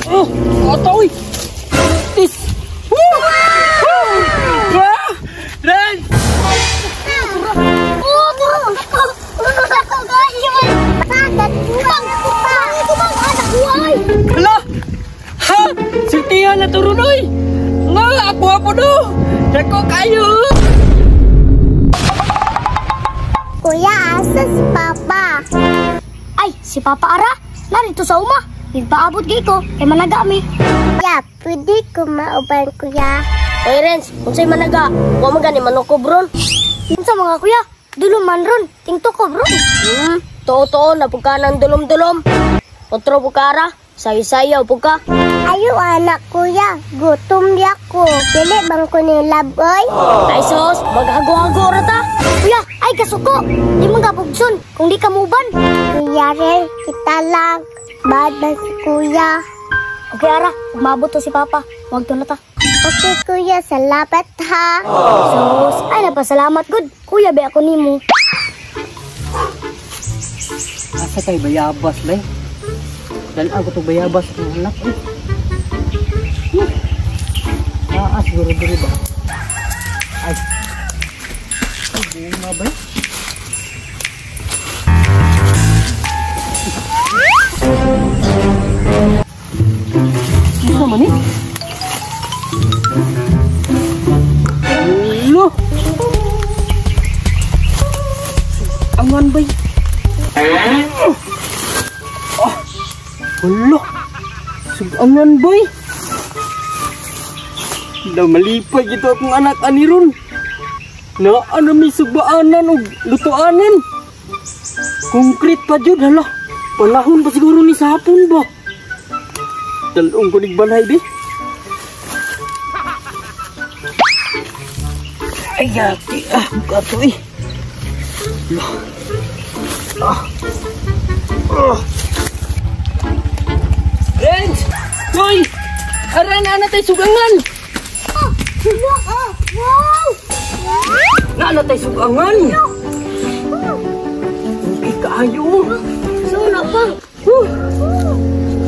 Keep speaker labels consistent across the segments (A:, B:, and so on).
A: Oh, otoy. Tis. Woo! Ren! Hala! Ha! Sintihan na turunoy! Nga, ako do! Dako kayo!
B: Kuya, asa si Papa? Ay, si Papa Ara! Narito sa uma! Nagpaabot gay ko, kay managa mi. Kuya, pwede ko mauban, Kuya.
C: Hey Renz, kung sa'y managa, huwag magani manok ko bron.
B: Yun sa mga kuya, dulom man ron, tingto ko bro.
C: Totoo na pugka ng dulom-dulom. Otro pugkara, sayo-sayo pugka.
B: Ayo anak kuya, gutom di ako. Dili bang ko ni laboy?
C: Ay sos, maghago-hago rata.
B: Kuya, ay kasuko. Di mo gapugson, kung di ka muban. Kuya rin, kita lang. Bad na si kuya.
C: Okay Ara, umabot to si Papa. Huwag to na ta.
B: Okay kuya, salamat ha.
C: Sos, ay napasalamat good. Kuya, be ako nimo.
A: Asa kay bayabas, bay? Dan ako to bayabas ng anak, eh. Siguro-duro ba? Ay. Ay, bunga ba? Ano naman eh? Hello! Angan ba? Hello! Sugangan ba? Daw malipay ito akong anak ani ron. Na ano may sugbaanan o lutoanan. Konkret pa jud hala. Panahon pa siguro ni sa hapon ba. Dalong ko nigbalay di. Ay yati kato eh. Renz! Hoy! Aran na tayo sugangan!
B: Wow!
A: Nala tayo sugangan! Hindi kaayo!
B: Suna pa!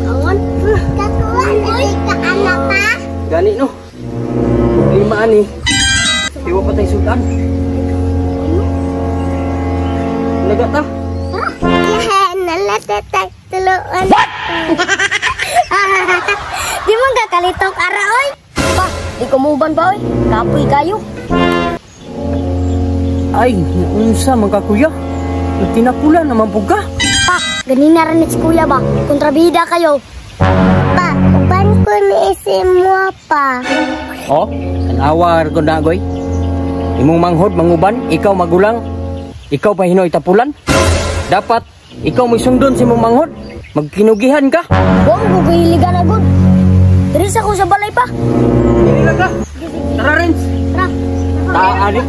B: Awan! Kakuan, hindi ka anak pa?
A: Gani no? Limaan eh. Iwa pa tayo sugan. Nagata?
B: Nalatatag tuluan. What? Di mo kakalitok ara oy?
C: Pa, di ko muban ba oy? Kapoy kayo.
A: Ay, unsa man ka kuya? Tinapula naman po ka.
C: Pa, ganina rin si kuya ba? Kontrabida kayo.
B: Pa, uban ko ni isim mo pa.
A: Oh, tanawar ko na goy. Imong manghod, manguban, ikaw magulang. Ikaw pa hinoy tapulan. Dapat, ikaw may sundon si mong manghod. Magkinugihan ka.
C: Huwag mo kahiligan na good. Diris ako sa balay pa.
A: Hiligan ka. Tara Renz.
C: Tara.
A: Taari.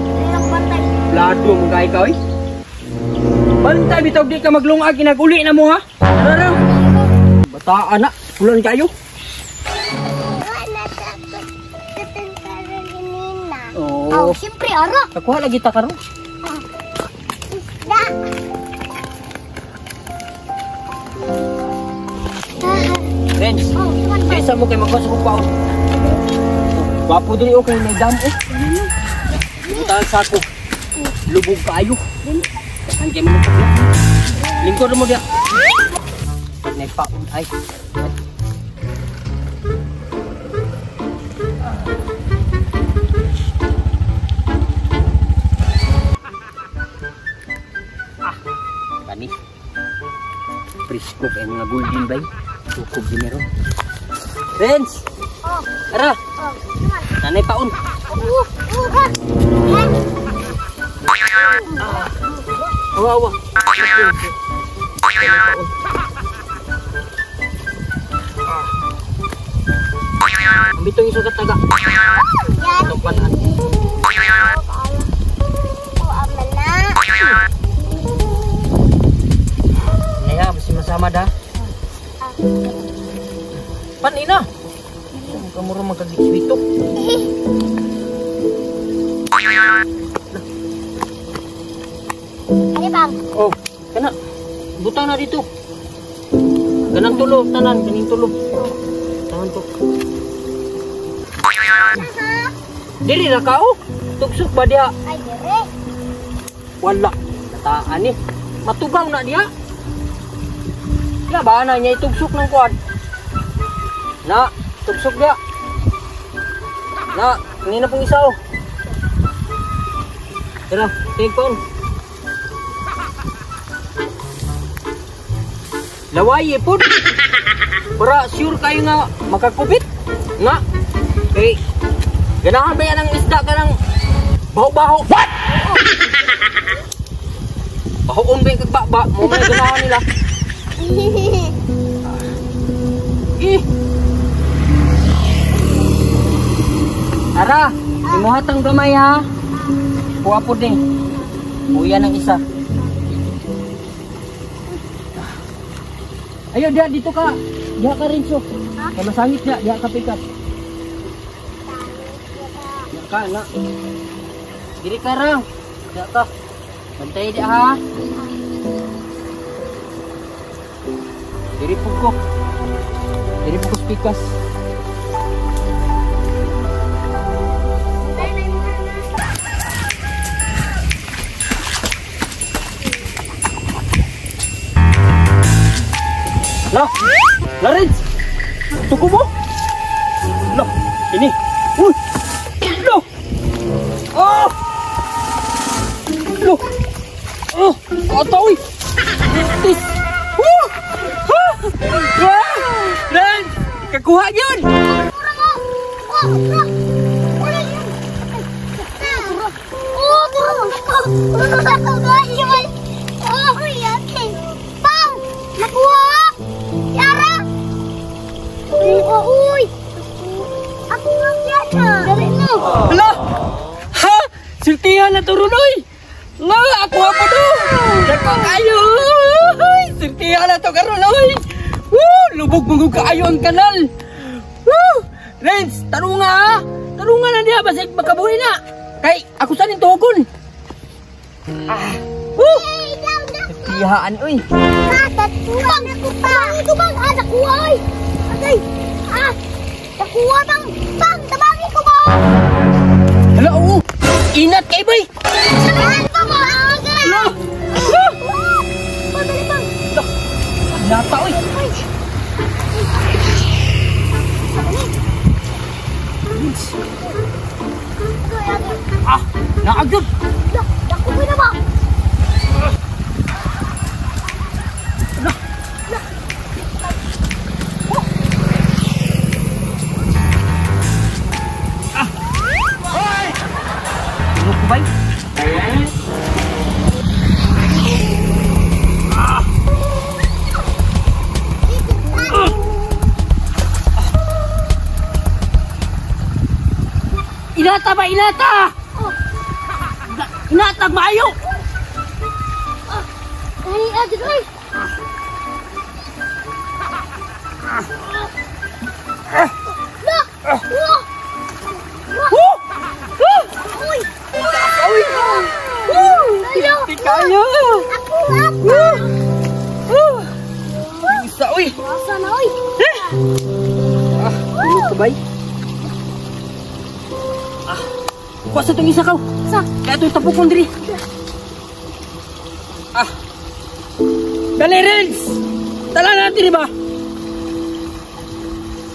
A: Lado mo ka ikaw eh. Bantay bitaw di ka maglungag, kinaguli na mo ha. Tara. Bataan na, pulan kayo.
B: Wala takot katangkaran ni Nina.
A: Oh,
C: Siyempre, ara.
A: kakuha lagi ta karon.
B: Da.
A: Renz, isa mo kay magpasok ko paon. Wapo dili okay na dam eh. Butang sako. Lubog kayo. Saan kayo mo na? Lingkod mo dia. Nagpaon ay. Kani. Prisko kay mga golden bay. Sukob din meron. Renz! Ara! Nanay paon! Awa, awa! Ambitong isa kataga. Itong panan. Naya, masih masama dah. Pan ina. Kamu rumah magkagitswito.
B: Ano bang?
A: Oh, kana. Butang na dito. Ganang tulo, tanan, ganing tulo. Diri na ka oh. Tugsok ba diha?
B: Ay, dire.
A: Wala. Nataan ni. Matugaw na diha. Ba na niya itugsok ng kuwan. Na, tugsok diha. Na, hindi na pong isa oh. Tara, tingin po. Laway po. Para sure kayo nga makakupit. Nga. Okay. Ganahan ba yan ang isda ka ng baho-baho? What? Bahoon ba yung kagbaba? Mo may ganahan nila. Ara, imuhatang gamay ha. Kuha po din. Kuya ng isa. Ayo dia dito ka. Dia ka rin so. Kaya masangit dia, dia ka pikat. Dia ka na. Diri ka rang. Dia ka. Bantay dia ha. Diri pugok. Diri pugos pikas. Lah, Lawrence, tuko mo? Lah, ini. Uy, loh. Oh, loh. Oh, atoy. Tis. Wah, Lawrence, kakuha yun.
B: Uy! Ako nga yata! Dali mo!
A: Hala! Ha? Sultihan na turunoy! La, ako apa to? Dako kayo! Sultihan na to karunoy! Woo! Lubog mong kaayo ang kanal! Woo! Renz, tarunga ha! Tarunga na niya, basig makabuhi na! Kay, ako saan yung tugon? Ah! Woo! Sultihan, uy!
B: Bang! Ito bang! Anak ko ay! Agay! Ah! Nakuha bang! Bang! Tabangin ko ba?
A: Hala, oo! Inat kay boy!
B: Saan ba ba? Agay!
A: Hala!
B: Madali bang!
A: Nata, uy! Ah! Naagod!
B: Naku mo na ba?
A: Bay. Inata ba? Inata! Inata maayo!
B: Ay, adil ay!
A: Kayo!
B: Ako!
A: Bisa, uy!
B: Asa na, oy!
A: Ah, ano ko, bay? Ah, kuha sa itong isa ka.
B: Sa?
A: Kaya ito'y tapukon diri. Ah, dali, Renz! Tala natin, diba?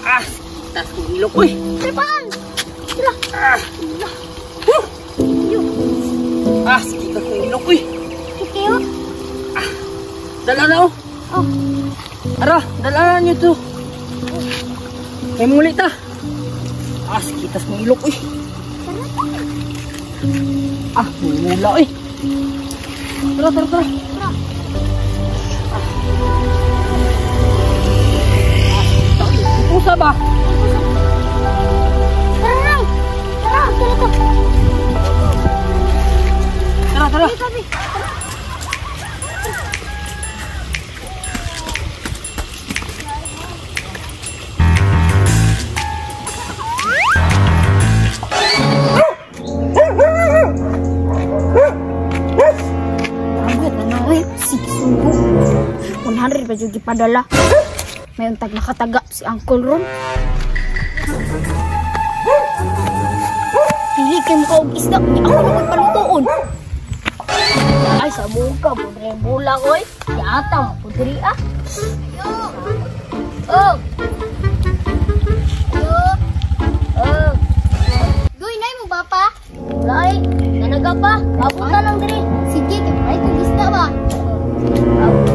A: Ah, tas kong ilok, uy!
B: Tripaan! Tira!
A: Ah, ah, sige ka kong ilok, uy!
B: Okay, oh!
A: Ah, dala na, oh!
B: Oh!
A: Ara, dala na nyo to. May muli ta. Ah, sige, tas kong ilok, uy! Ah, may mula, uy! Tara, tara, tara!
B: Tira!
A: Pusa ba?
B: Tara! Tara! Tara!
A: Tara, tara!
B: Sabi! Agad na na, 100 pa yung ipadala. May untag nakataga si Uncle Ron. kay mukha og isda. Ako na magpalutoon.
C: Ay, sa muka, pudre bulang, oy. Yata, pudre, ah. Oh. Oh.
B: Goy, nay mo papa.
C: Lai, nanaga pa. Abutan lang diri.
B: Sige, ay kung isda ba.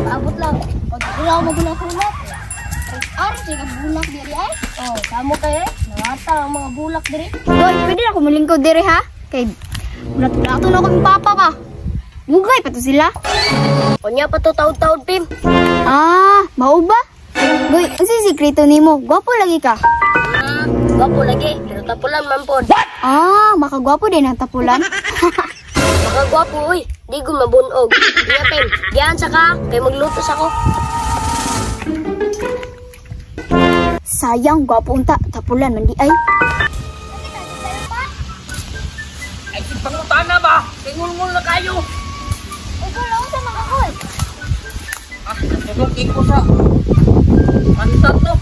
C: Abot lang.
B: O, wala ako magulak-ulak. Ari, sige, bulak diri ay.
C: Oh, samo kayo. Nangata ang mga bulak diri.
B: Goy, pwede na ako malingkod diri ha? Kay, nato na kami papa ba? Mugay pa to sila.
C: Kunya pa to taud-taud, Pim.
B: Ah, mao ba? Goy, ang sisikreto nimo. Gwapo lagi ka.
C: Gwapo lagi. Pero tapulan man po.
B: Ah, makagwapo din ang tapulan.
C: Mga gwapo, uy. Di ko mabunog. Iya, Pim. Diyan sa ka. Kaya maglutos ako.
B: Sayang, gwapo unta. Tapulan, mandi ay.
A: Ay, pangutan na ba? Tingul-ngul na kayo.
B: Ikaw lang sa mga kol.
A: Ah, nagugig ko sa mantat no.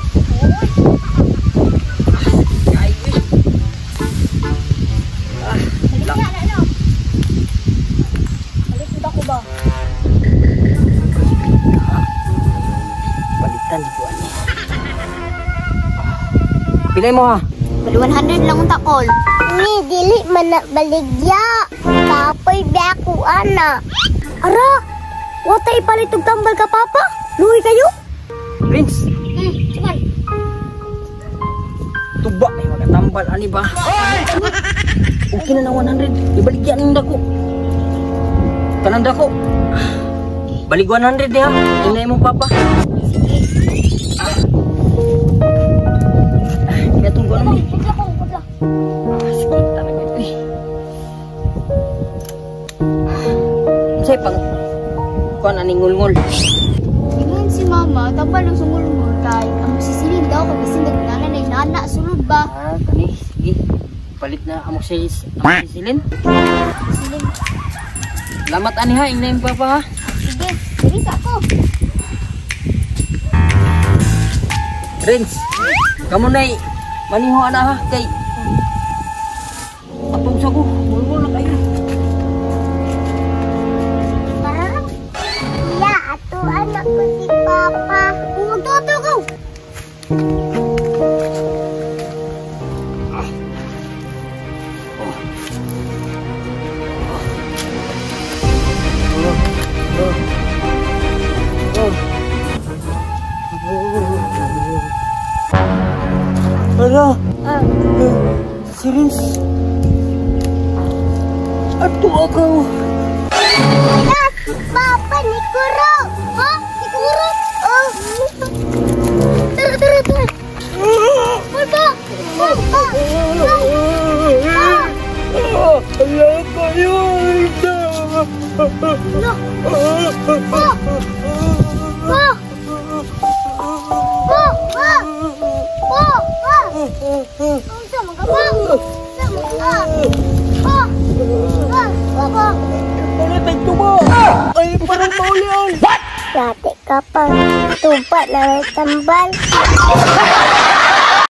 A: Ay,
C: Balik ko ba?
A: balitan ko ani. Pilay mo ha.
B: 100 lang unta kol.
D: Ni dili man na baligya. Kapoy biako ana.
B: Ara, wata ipalit og tambal ka papa. Luhi kayo.
A: Prince,
B: Cuman.
A: tuba ay magatambal ani ba? Okay na ng 100. Ibaligyan ng dako. Kanang dako. Balik 100 ha. Inay mo papa. Kaya tunggu ano ni. Sakit talaga ito eh. Say pang kuan ani ngul-ngul.
B: Ingon si mama, tambal ang sumulungol kay ang sisilin daw kay bisin nagnanan ay nana sulod ba?
A: Ah, kani sige. Palit na amo silin.
B: Sisilin.
A: Salamat ani ha, inay mo papa ha.
B: Sige, diri sa ako.
A: Prince, kamu na maniho ana ha kay atong sago, ngul-ngul na kayo.
D: Ya, ato anak ko si Papa.
B: Huwag toto ko.
A: Ala, serius? Aduh ako.
D: Ya, Papa ni kurang. Ha? Ni kurang? Oh. Tara. Papa. Papa.
A: Ala kayo.
D: Unsa man ka ba? Unsa man ka? Papa.
A: Ano tayo tubo? Ay, parang maulian.
D: Dati ka pa. Tuba na tambal.